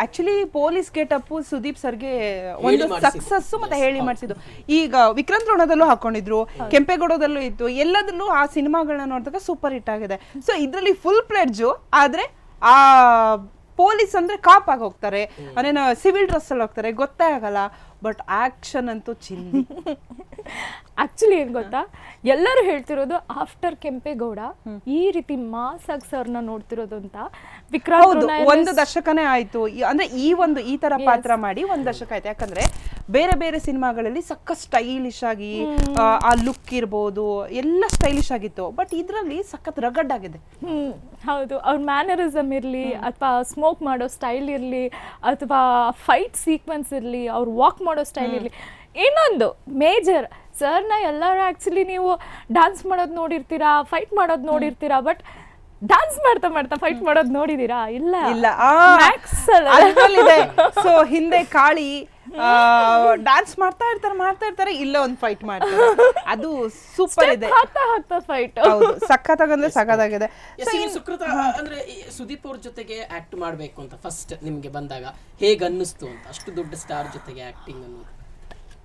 Actually police getup Sudeep ಸರ್ಗೆ ಒಂದು success ಮತ್ತೆ ಹೇಳಿ ಮಾಡಿಸಿದ್ದು. ಈಗ ವಿಕ್ರಾಂತ್ ರೋಣದಲ್ಲೂ ಹಾಕೊಂಡಿದ್ರು, ಕೆಂಪೇಗೌಡದಲ್ಲೂ ಇತ್ತು, ಎಲ್ಲದಲ್ಲೂ ಆ ಸಿನಿಮಾಗಳನ್ನ ನೋಡಿದಾಗ ಸೂಪರ್ ಹಿಟ್ ಆಗಿದೆ. ಸೊ ಇದ್ರಲ್ಲಿ ಫುಲ್ ಪ್ಲೆಡ್ಜು, ಆದ್ರೆ ಆ ಪೊಲೀಸ್ ಅಂದ್ರೆ ಕಾಪ್ ಆಗಿ ಹೋಗ್ತಾರೆ, ಅವನೇನು ಸಿವಿಲ್ ಡ್ರೆಸ್ ಅಲ್ಲಿ ಹೋಗ್ತಾರೆ, ಗೊತ್ತೇ ಆಗಲ್ಲ. ಬಟ್ ಆಕ್ಷನ್ ಅಂತೂ ಚಿಂದಿ. ಆಕ್ಚುಲಿ ಏನ್ ಗೊತ್ತಾ, ಎಲ್ಲರೂ ಹೇಳ್ತಿರೋದು ಆಫ್ಟರ್ ಕೆಂಪೇಗೌಡ ಈ ರೀತಿ ಮಾಸ್ ಆಗಿ ಸರ್ನ ನೋಡ್ತಿರೋದು ಅಂತ. ವಿಕ್ರಾಂತ್ ಒಂದು ದಶಕನೇ ಆಯ್ತು ಅಂದ್ರೆ ಈ ತರ ಪಾತ್ರ ಮಾಡಿ ಒಂದು ದಶಕ ಆಯ್ತು. ಯಾಕಂದ್ರೆ ಬೇರೆ ಬೇರೆ ಸಿನಿಮಾಗಳಲ್ಲಿ ಸಕ್ಕ ಸ್ಟೈಲಿಶ್ ಆಗಿ ಆ ಲುಕ್ ಇರ್ಬೋದು, ಎಲ್ಲ ಸ್ಟೈಲಿಶ್ ಆಗಿತ್ತು. ಬಟ್ ಇದ್ರಲ್ಲಿ ಸಖತ್ ರಗಡ್ ಆಗಿದೆ. ಹೌದು, ಅವ್ರ ಮ್ಯಾನರಿಸಮ್ ಇರಲಿ ಅಥವಾ ಸ್ಮೋಕ್ ಮಾಡೋ ಸ್ಟೈಲ್ ಇರಲಿ ಅಥವಾ ಫೈಟ್ ಸೀಕ್ವೆನ್ಸ್ ಇರಲಿ, ಅವ್ರು ವಾಕ್ ಮಾಡೋ ಸ್ಟೈಲ್ ಇರಲಿ. ಇನ್ನೊಂದು ಮೇಜರ್, ಸರ್ನ ಎಲ್ಲರೂ ಆ್ಯಕ್ಚುಲಿ ನೀವು ಡ್ಯಾನ್ಸ್ ಮಾಡೋದು ನೋಡಿರ್ತೀರಾ, ಫೈಟ್ ಮಾಡೋದು ನೋಡಿರ್ತೀರಾ, ಬಟ್ ಡ್ಯಾನ್ಸ್ ಮಾಡ್ತಾ ಮಾಡ್ತಾ ಫೈಟ್ ಮಾಡೋದು ನೋಡಿದೀರಾ? ಇಲ್ಲ ಇಲ್ಲ. ಸೊ ಹಿಂದೆ ಕಾಳಿ ಡ್ಯಾನ್ಸ್ ಮಾಡ್ತಾ ಇರ್ತಾರೆ, ಇಲ್ಲ ಒಂದು ಫೈಟ್ ಮಾಡ್ತಾರೆ. ಅದು ಸೂಪರ್ ಇದೆ. ಹಾಕ್ತಾ ಫೈಟ್ ಸಖತ್ತಾಗಂದ್ರೆ ಸಖತ್ತಾಗಿದೆ. ಸುಕೃತ ಅಂದ್ರೆ ಸುದೀಪ್ ಅವ್ರ ಜೊತೆಗೆ ಆಕ್ಟ್ ಮಾಡ್ಬೇಕು ಅಂತ ಫಸ್ಟ್ ನಿಮ್ಗೆ ಬಂದಾಗ ಹೇಗ್ ಅನ್ನಿಸ್ತು ಅಂತ? ಅಷ್ಟು ದೊಡ್ಡ ಸ್ಟಾರ್ ಜೊತೆಗೆ ಆಕ್ಟಿಂಗ್ ಅನ್ನೋದು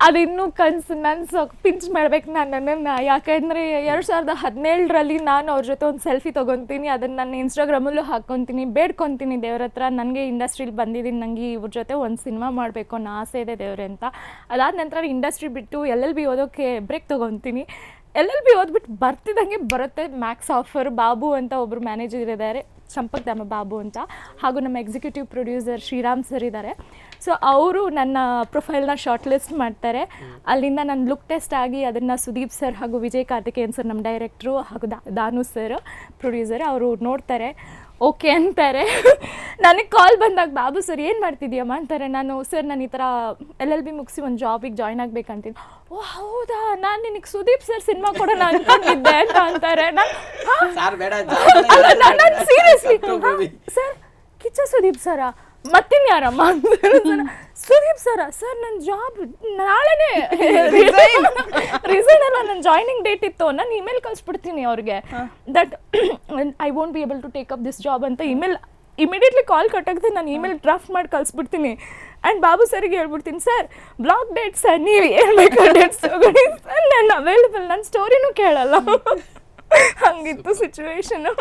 ಅದಿನ್ನೂ ಕನ್ಸು ನನ್ನ ಪಿಂಚ್ ಮಾಡ್ಬೇಕು ನನ್ನನ್ನು. ಯಾಕಂದರೆ 2017ರಲ್ಲಿ ನಾನು ಅವ್ರ ಜೊತೆ ಒಂದು ಸೆಲ್ಫಿ ತೊಗೊತೀನಿ, ಅದನ್ನು ನಾನು ಇನ್ಸ್ಟಾಗ್ರಾಮಲ್ಲೂ ಹಾಕ್ಕೊತೀನಿ, ಬೇಡ್ಕೊತೀನಿ ದೇವ್ರ ಹತ್ರ, ನನಗೆ ಇಂಡಸ್ಟ್ರೀಲಿ ಬಂದಿದ್ದೀನಿ, ನನಗೆ ಇವ್ರ ಜೊತೆ ಒಂದು ಸಿನಿಮಾ ಮಾಡಬೇಕು ಅನ್ನೋ ಆಸೆ ಇದೆ ದೇವ್ರೆ ಅಂತ. ಅದಾದ ನಂತರ ಇಂಡಸ್ಟ್ರಿ ಬಿಟ್ಟು LLB ಓದೋಕ್ಕೆ ಬ್ರೇಕ್ ತೊಗೊತೀನಿ. LLB ಓದ್ಬಿಟ್ಟು ಬರ್ತಿದ್ದಂಗೆ ಬರುತ್ತೆ ಮ್ಯಾಕ್ಸ್ ಆಫರ್. ಬಾಬು ಅಂತ ಒಬ್ಬರು ಮ್ಯಾನೇಜರ್ ಇದ್ದಾರೆ, ಚಂಪಕ್ ಧಾಮ ಬಾಬು ಅಂತ, ಹಾಗೂ ನಮ್ಮ ಎಕ್ಸಿಕ್ಯೂಟಿವ್ ಪ್ರೊಡ್ಯೂಸರ್ ಶ್ರೀರಾಮ್ ಸರ್ ಇದ್ದಾರೆ. ಸೊ ಅವರು ನನ್ನ ಪ್ರೊಫೈಲ್ನ ಶಾರ್ಟ್ ಲಿಸ್ಟ್ ಮಾಡ್ತಾರೆ. ಅಲ್ಲಿಂದ ನನ್ನ ಲುಕ್ ಟೆಸ್ಟ್ ಆಗಿ ಅದನ್ನು ಸುದೀಪ್ ಸರ್ ಹಾಗೂ ವಿಜಯ್ ಕಾರ್ತಿಕೇಯನ್ ಸರ್, ನಮ್ಮ ಡೈರೆಕ್ಟ್ರು, ಹಾಗೂ ದಾನು ಸರ್ ಪ್ರೊಡ್ಯೂಸರ್, ಅವರು ನೋಡ್ತಾರೆ, ಓಕೆ ಅಂತಾರೆ. ನನಗೆ ಕಾಲ್ ಬಂದಾಗ, ಬಾಬು ಸರ್ ಏನು ಮಾಡ್ತಿದ್ದೀಯಮ್ಮ ಅಂತಾರೆ. ನಾನು ಸರ್ ನಾನು ಈ ಥರ LLB ಮುಗಿಸಿ ಒಂದು ಜಾಬಿಗೆ ಜಾಯ್ನ್ ಆಗಬೇಕಂತೀನಿ. ಓ ಹೌದಾ, ನಾನು ನಿನಗೆ ಸುದೀಪ್ ಸರ್ ಸಿನಿಮಾ ಕೊಡೋಣ ಅನ್ಕೊಂಡಿದ್ದೆ ಅಂತ ಅಂತಾರೆ. ನಾನು ಸೀರಿಯಸ್ಲಿ, ಸರ್ ಕಿಚ್ಚ ಸುದೀಪ್ ಸರ ಮತ್ತಿನ್ ಯಾರಮ್ಮ ಸುದೀಪ್ ಸರ, ಸರ್ ನನ್ನ ಜಾಬ್ ನಾಳೆನೇ ರಿಸೈನ್ ಅಲ್ಲ, ನನ್ನ ಜಾಯ್ನಿಂಗ್ ಡೇಟ್ ಇತ್ತು, ನಾನು ಇಮೇಲ್ ಕಳಿಸ್ಬಿಡ್ತೀನಿ ಅವ್ರಿಗೆ that I won't be able to take up this job ಅಂತ. ಇಮೇಲ್ ಇಮಿಡಿಯೇಟ್ಲಿ ಕಾಲ್ ಕಟ್ಟಾಗುತ್ತೆ, ನಾನು ಇಮೇಲ್ ಡ್ರಾಫ್ಟ್ ಮಾಡಿ ಕಳಿಸ್ಬಿಡ್ತೀನಿ. ಆ್ಯಂಡ್ ಬಾಬು ಸರಿಗೆ ಹೇಳ್ಬಿಡ್ತೀನಿ, ಸರ್ ಬ್ಲಾಕ್ ಡೇಟ್ ಸರ್, ನೀವು ಹೇಳ್ಬೇಕು ಡೇಟ್ಸ್ ತಗೊಳ್ಳಿ ಸರ್, ನಾನು ಅವೈಲೇಬಲ್, ನನ್ನ ಸ್ಟೋರಿನೂ ಕೇಳಲ್ಲ. ಹಂಗಿತ್ತು ಸಿಚುವೇಶನು.